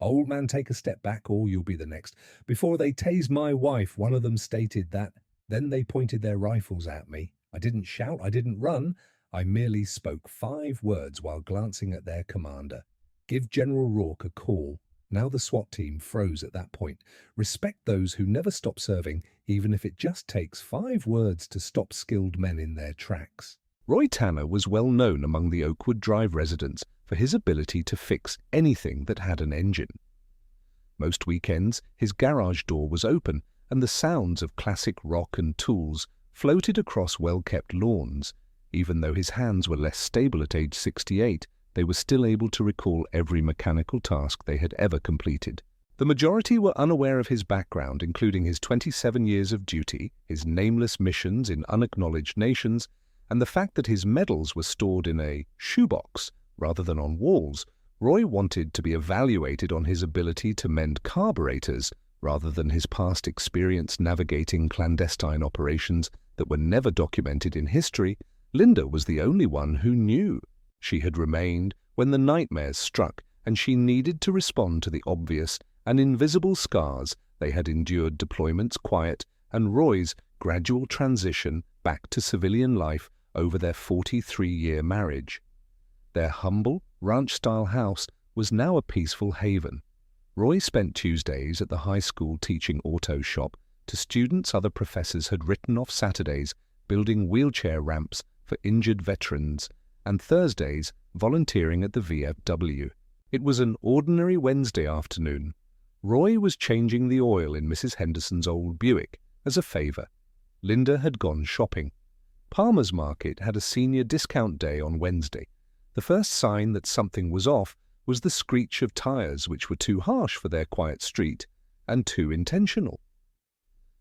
Old man, take a step back or you'll be the next. Before they tased my wife, one of them stated that. Then they pointed their rifles at me. I didn't shout, I didn't run. I merely spoke 5 words while glancing at their commander. Give General Rourke a call. Now the SWAT team froze at that point. Respect those who never stop serving, even if it just takes 5 words to stop skilled men in their tracks. Roy Tanner was well known among the Oakwood Drive residents for his ability to fix anything that had an engine. Most weekends, his garage door was open and the sounds of classic rock and tools floated across well-kept lawns. Even though his hands were less stable at age 68, they were still able to recall every mechanical task they had ever completed. The majority were unaware of his background, including his 27 years of duty, his nameless missions in unacknowledged nations, and the fact that his medals were stored in a shoebox rather than on walls. Roy wanted to be evaluated on his ability to mend carburetors rather than his past experience navigating clandestine operations that were never documented in history. Linda was the only one who knew. She had remained when the nightmares struck, and she needed to respond to the obvious and invisible scars they had endured. Deployments, quiet, and Roy's gradual transition back to civilian life over their 43-year marriage. Their humble, ranch-style house was now a peaceful haven. Roy spent Tuesdays at the high school teaching auto shop to students other professors had written off Saturdays building wheelchair ramps for injured veterans, and Thursdays volunteering at the VFW. It was an ordinary Wednesday afternoon. Roy was changing the oil in Mrs. Henderson's old Buick as a favor. Linda had gone shopping. Palmer's Market had a senior discount day on Wednesday. The first sign that something was off was the screech of tires, which were too harsh for their quiet street and too intentional.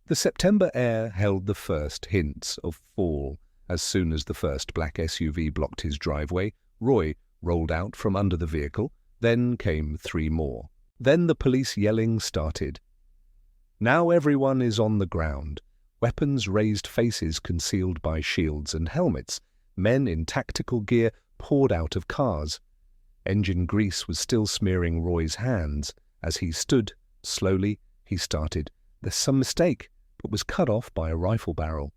The September air held the first hints of fall. As soon as the first black SUV blocked his driveway, Roy rolled out from under the vehicle. Then came 3 more. Then the police yelling started. Now everyone is on the ground. Weapons raised, faces concealed by shields and helmets. Men in tactical gear poured out of cars. Engine grease was still smearing Roy's hands. As he stood, slowly, he started. There's some mistake, but was cut off by a rifle barrel.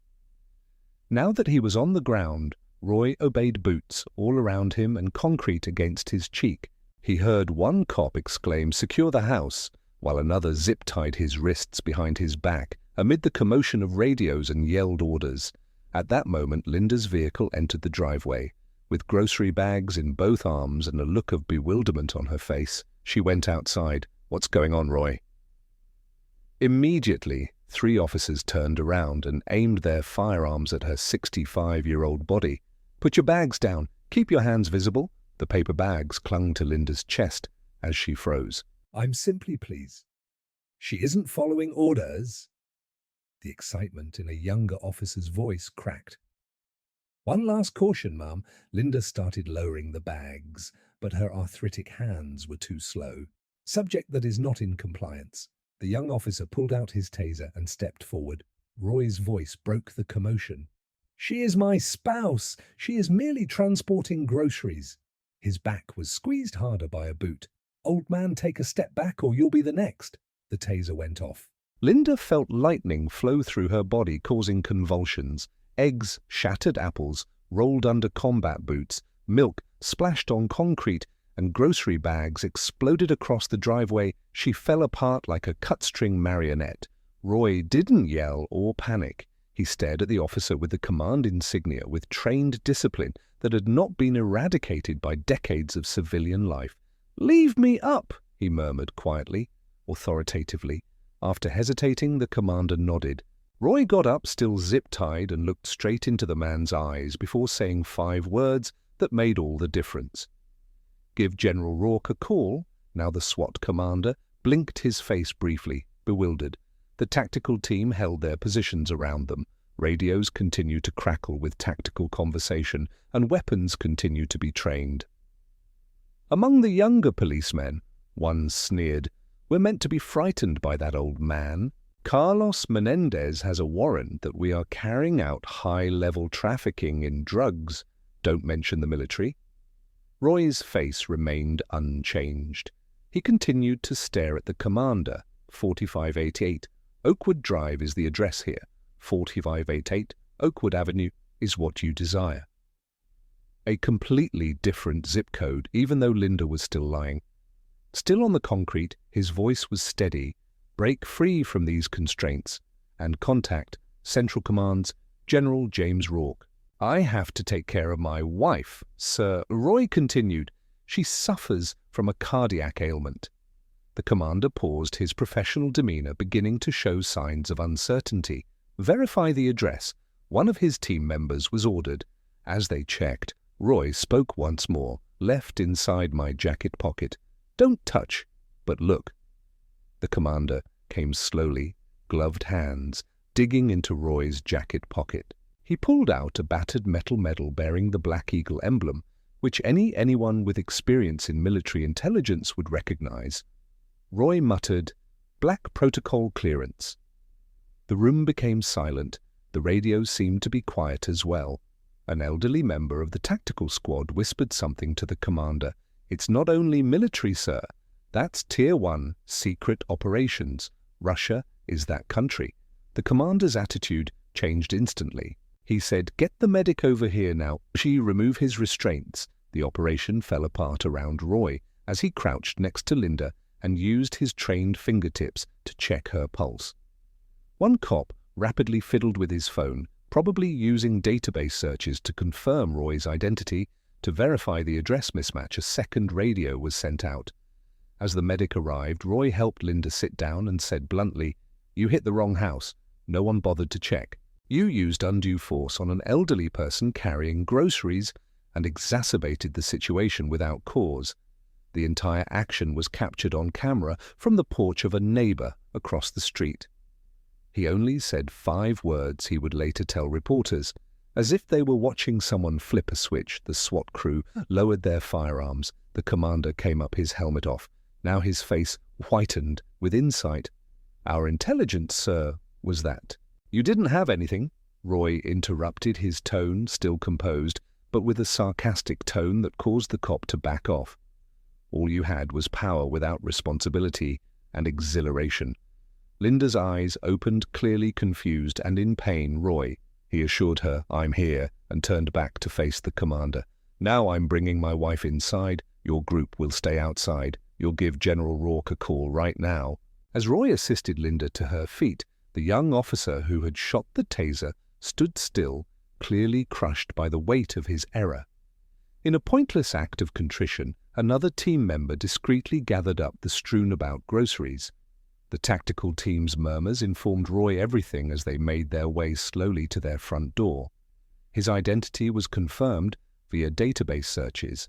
Now that he was on the ground, Roy obeyed boots all around him and concrete against his cheek. He heard one cop exclaim, "Secure the house," while another zip-tied his wrists behind his back amid the commotion of radios and yelled orders. At that moment, Linda's vehicle entered the driveway. With grocery bags in both arms and a look of bewilderment on her face, she went outside. "What's going on, Roy?" Immediately, 3 officers turned around and aimed their firearms at her 65-year-old body. "Put your bags down. Keep your hands visible." The paper bags clung to Linda's chest as she froze. I'm simply pleased. She isn't following orders. The excitement in a younger officer's voice cracked. One last caution, ma'am. Linda started lowering the bags, but her arthritic hands were too slow. Subject that is not in compliance. The young officer pulled out his taser and stepped forward. Roy's voice broke the commotion. She is my spouse. She is merely transporting groceries. His back was squeezed harder by a boot. Old man, take a step back or you'll be the next. The taser went off. Linda felt lightning flow through her body, causing convulsions. Eggs, shattered apples, rolled under combat boots, milk splashed on concrete, and grocery bags exploded across the driveway. She fell apart like a cut-string marionette. Roy didn't yell or panic. He stared at the officer with the command insignia with trained discipline that had not been eradicated by decades of civilian life. "Leave me up," he murmured quietly, authoritatively. After hesitating, the commander nodded. Roy got up, still zip-tied, and looked straight into the man's eyes before saying 5 words that made all the difference. "Give General Rourke a call." Now the SWAT commander blinked his face briefly, bewildered. The tactical team held their positions around them. Radios continued to crackle with tactical conversation, and weapons continued to be trained. Among the younger policemen, one sneered, "We're meant to be frightened by that old man. Carlos Menendez has a warrant that we are carrying out high-level trafficking in drugs. Don't mention the military." Roy's face remained unchanged. He continued to stare at the commander. 4588 Oakwood Drive is the address here. 4588 Oakwood Avenue is what you desire. A completely different zip code, even though Linda was still lying. Still on the concrete, his voice was steady. Break free from these constraints and contact Central Command's General James Rourke. I have to take care of my wife, sir, Roy continued. She suffers from a cardiac ailment. The commander paused, his professional demeanor beginning to show signs of uncertainty. Verify the address. One of his team members was ordered. As they checked, Roy spoke once more, left inside my jacket pocket. Don't touch, but look. The commander came slowly, gloved hands, digging into Roy's jacket pocket. He pulled out a battered metal medal bearing the Black Eagle emblem, which anyone with experience in military intelligence would recognize. Roy muttered, "Black protocol clearance." The room became silent. The radio seemed to be quiet as well. An elderly member of the tactical squad whispered something to the commander. "It's not only military, sir. That's Tier 1 secret operations. Russia is that country." The commander's attitude changed instantly. He said, "Get the medic over here now." She removed his restraints. The operation fell apart around Roy as he crouched next to Linda and used his trained fingertips to check her pulse. One cop rapidly fiddled with his phone, probably using database searches to confirm Roy's identity. To verify the address mismatch, a second radio was sent out. As the medic arrived, Roy helped Linda sit down and said bluntly, "You hit the wrong house. No one bothered to check. You used undue force on an elderly person carrying groceries and exacerbated the situation without cause. The entire action was captured on camera from the porch of a neighbor across the street." He only said 5 words he would later tell reporters. As if they were watching someone flip a switch, the SWAT crew lowered their firearms. The commander came up, his helmet off. Now his face whitened with insight. "Our intelligence, sir, was that." "You didn't have anything," Roy interrupted, his tone still composed, but with a sarcastic tone that caused the cop to back off. "All you had was power without responsibility and exhilaration." Linda's eyes opened, clearly confused and in pain. "Roy," he assured her, "I'm here," and turned back to face the commander. "Now I'm bringing my wife inside. Your group will stay outside. You'll give General Rourke a call right now." As Roy assisted Linda to her feet, the young officer who had shot the taser stood still, clearly crushed by the weight of his error. In a pointless act of contrition, another team member discreetly gathered up the strewn-about groceries. The tactical team's murmurs informed Roy everything as they made their way slowly to their front door. His identity was confirmed via database searches.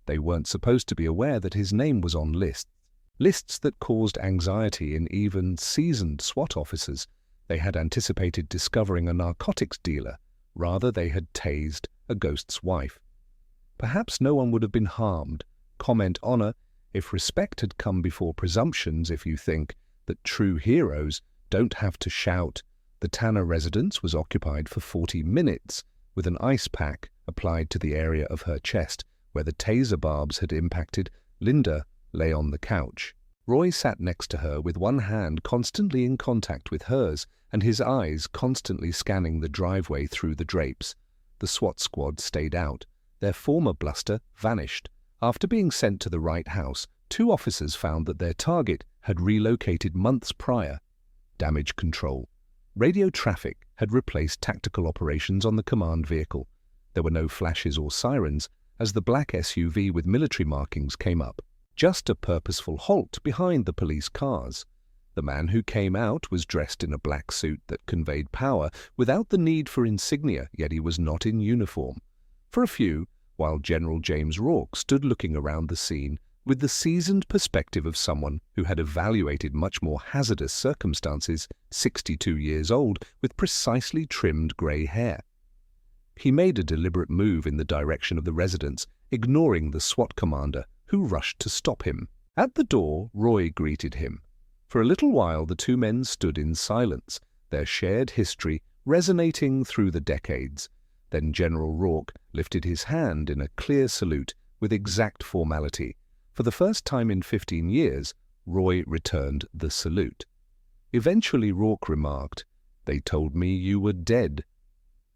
They weren't supposed to be aware that his name was on lists that caused anxiety in even seasoned SWAT officers. They had anticipated discovering a narcotics dealer. Rather, they had tased a ghost's wife. Perhaps no one would have been harmed. Comment honor if respect had come before presumptions. If you think that true heroes don't have to shout. The Tanner residence was occupied for 40 minutes with an ice pack applied to the area of her chest where the taser barbs had impacted. Linda lay on the couch. Roy sat next to her with one hand constantly in contact with hers and his eyes constantly scanning the driveway through the drapes. The SWAT squad stayed out. Their former bluster vanished. After being sent to the right house, 2 officers found that their target had relocated months prior. Damage control. Radio traffic had replaced tactical operations on the command vehicle. There were no flashes or sirens as the black SUV with military markings came up. Just a purposeful halt behind the police cars. The man who came out was dressed in a black suit that conveyed power without the need for insignia, yet he was not in uniform. For a few, while General James Rourke stood looking around the scene with the seasoned perspective of someone who had evaluated much more hazardous circumstances, 62 years old, with precisely trimmed grey hair. He made a deliberate move in the direction of the residence, ignoring the SWAT commander, who rushed to stop him. At the door, Roy greeted him. For a little while the 2 men stood in silence, their shared history resonating through the decades. Then General Rourke lifted his hand in a clear salute with exact formality. For the first time in 15 years, Roy returned the salute. Eventually Rourke remarked, "They told me you were dead."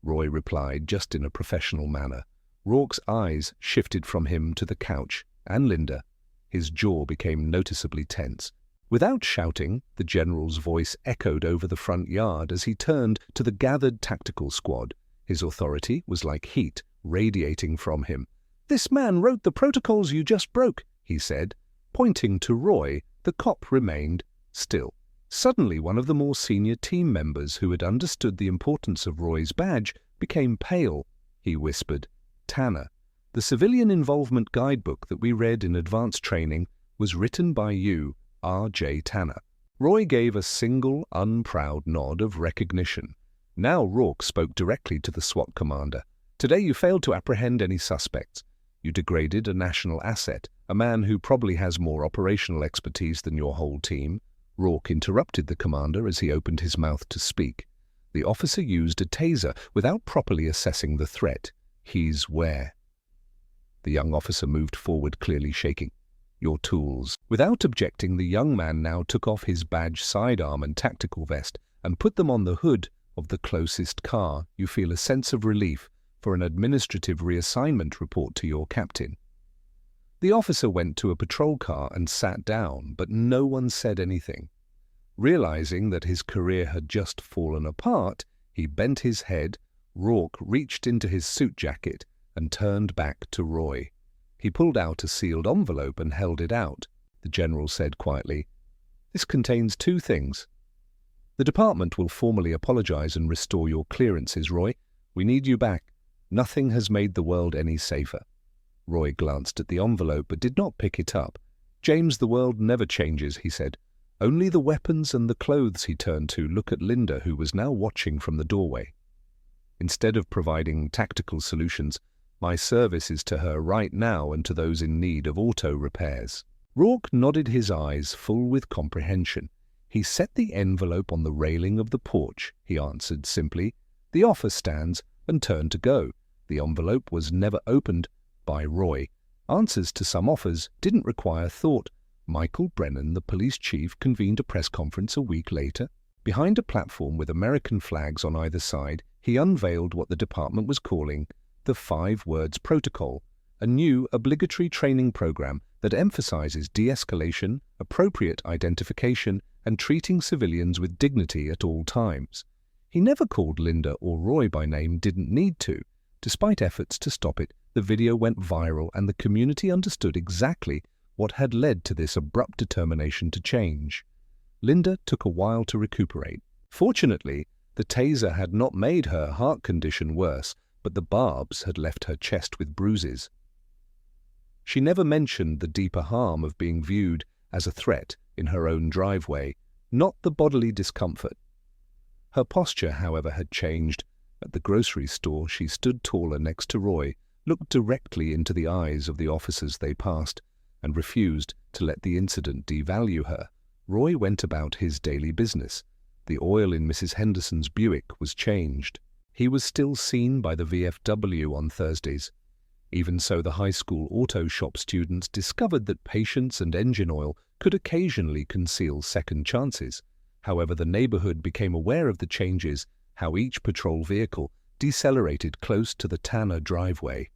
Roy replied just in a professional manner. Rourke's eyes shifted from him to the couch and Linda. His jaw became noticeably tense. Without shouting, the general's voice echoed over the front yard as he turned to the gathered tactical squad. His authority was like heat radiating from him. "This man wrote the protocols you just broke," he said. Pointing to Roy, the cop remained still. Suddenly, one of the more senior team members who had understood the importance of Roy's badge became pale. He whispered, "Tanner, the civilian involvement guidebook that we read in advanced training was written by you, R.J. Tanner." Roy gave a single, unproud nod of recognition. Now Rourke spoke directly to the SWAT commander. "Today you failed to apprehend any suspects. You degraded a national asset, a man who probably has more operational expertise than your whole team." Rourke interrupted the commander as he opened his mouth to speak. "The officer used a taser without properly assessing the threat. He's where?" The young officer moved forward, clearly shaking. "Your tools." Without objecting, the young man now took off his badge sidearm and tactical vest and put them on the hood of the closest car. "You feel a sense of relief for an administrative reassignment report to your captain." The officer went to a patrol car and sat down, but no one said anything. Realizing that his career had just fallen apart, he bent his head. Rourke reached into his suit jacket and turned back to Roy. He pulled out a sealed envelope and held it out. The general said quietly, "This contains 2 things. The department will formally apologize and restore your clearances, Roy. We need you back. Nothing has made the world any safer." Roy glanced at the envelope but did not pick it up. "James, the world never changes," he said. "Only the weapons and the clothes." He turned to look at Linda, who was now watching from the doorway. "Instead of providing tactical solutions, my service is to her right now and to those in need of auto repairs." Rourke nodded, his eyes full with comprehension. He set the envelope on the railing of the porch. He answered simply, "The offer stands," and turned to go. The envelope was never opened by Roy. Answers to some offers didn't require thought. Michael Brennan, the police chief, convened a press conference a week later. Behind a platform with American flags on either side, he unveiled what the department was calling the 5 Words Protocol, a new obligatory training program that emphasizes de-escalation, appropriate identification, and treating civilians with dignity at all times. He never called Linda or Roy by name, didn't need to. Despite efforts to stop it, the video went viral and the community understood exactly what had led to this abrupt determination to change. Linda took a while to recuperate. Fortunately, the taser had not made her heart condition worse, but the barbs had left her chest with bruises. She never mentioned the deeper harm of being viewed as a threat in her own driveway, not the bodily discomfort. Her posture, however, had changed. At the grocery store, she stood taller next to Roy, looked directly into the eyes of the officers they passed, and refused to let the incident devalue her. Roy went about his daily business. The oil in Mrs. Henderson's Buick was changed. He was still seen by the VFW on Thursdays. Even so, the high school auto shop students discovered that patience and engine oil could occasionally conceal second chances. However, the neighborhood became aware of the changes, how each patrol vehicle decelerated close to the Tanner driveway.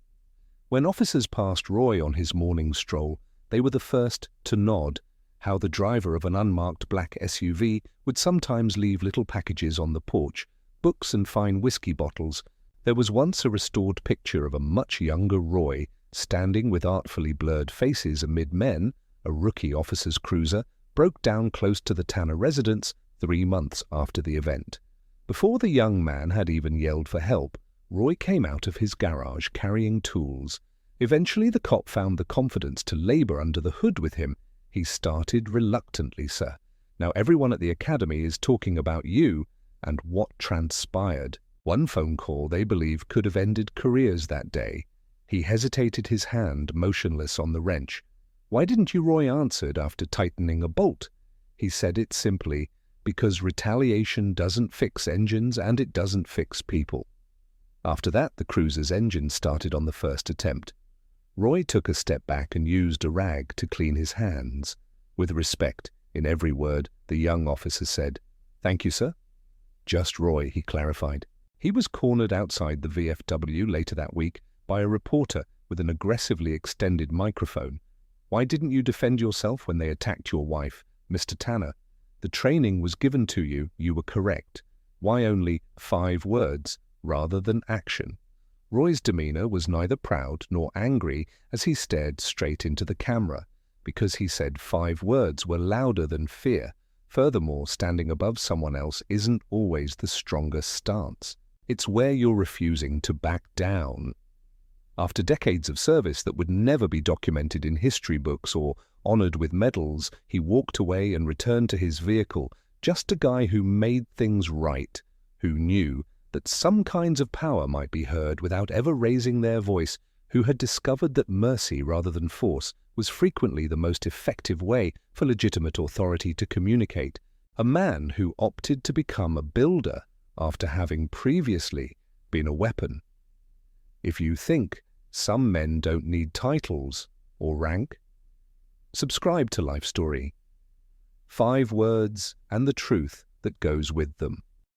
When officers passed Roy on his morning stroll, they were the first to nod, how the driver of an unmarked black SUV would sometimes leave little packages on the porch, books and fine whiskey bottles. There was once a restored picture of a much younger Roy standing with artfully blurred faces amid men. A rookie officer's cruiser broke down close to the Tanner residence 3 months after the event. Before the young man had even yelled for help, Roy came out of his garage carrying tools. Eventually the cop found the confidence to labor under the hood with him. He started reluctantly, "Sir, now everyone at the academy is talking about you and what transpired." One phone call they believe could have ended careers that day. He hesitated, his hand motionless on the wrench. "Why didn't you?" Roy answered after tightening a bolt. He said it simply, "Because retaliation doesn't fix engines and it doesn't fix people." After that, the cruiser's engine started on the first attempt. Roy took a step back and used a rag to clean his hands. With respect in every word, the young officer said, "Thank you, sir." "Just Roy," he clarified. He was cornered outside the VFW later that week by a reporter with an aggressively extended microphone. "Why didn't you defend yourself when they attacked your wife, Mr. Tanner? The training was given to you, you were correct. Why only 5 words rather than action?" Roy's demeanor was neither proud nor angry as he stared straight into the camera, because he said 5 words were louder than fear. Furthermore, standing above someone else isn't always the strongest stance. It's where you're refusing to back down. After decades of service that would never be documented in history books or honored with medals, he walked away and returned to his vehicle, just a guy who made things right, who knew that some kinds of power might be heard without ever raising their voice, who had discovered that mercy rather than force was frequently the most effective way for legitimate authority to communicate, a man who opted to become a builder after having previously been a weapon. If you think some men don't need titles or rank, subscribe to Life Story. 5 words and the truth that goes with them.